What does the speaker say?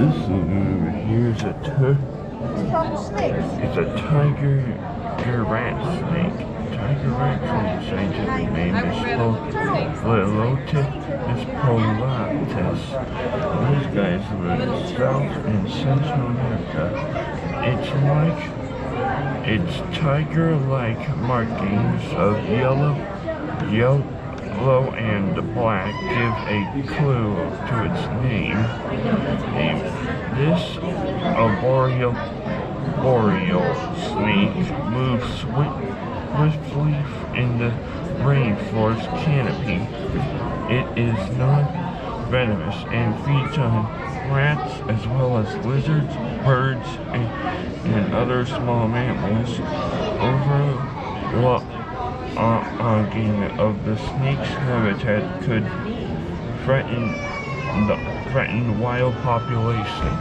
This one over here is it's a tiger rat snake. Tiger rat snake, scientific name is Philolotis polatus. These guys live in South and Central America. Its tiger-like markings of yellow and black give a clue to its name. This arboreal snake moves swiftly in the rainforest canopy. It is non-venomous and feeds on rats as well as lizards, birds, and other small mammals. Overlogging of the snake's habitat could threaten the wild population.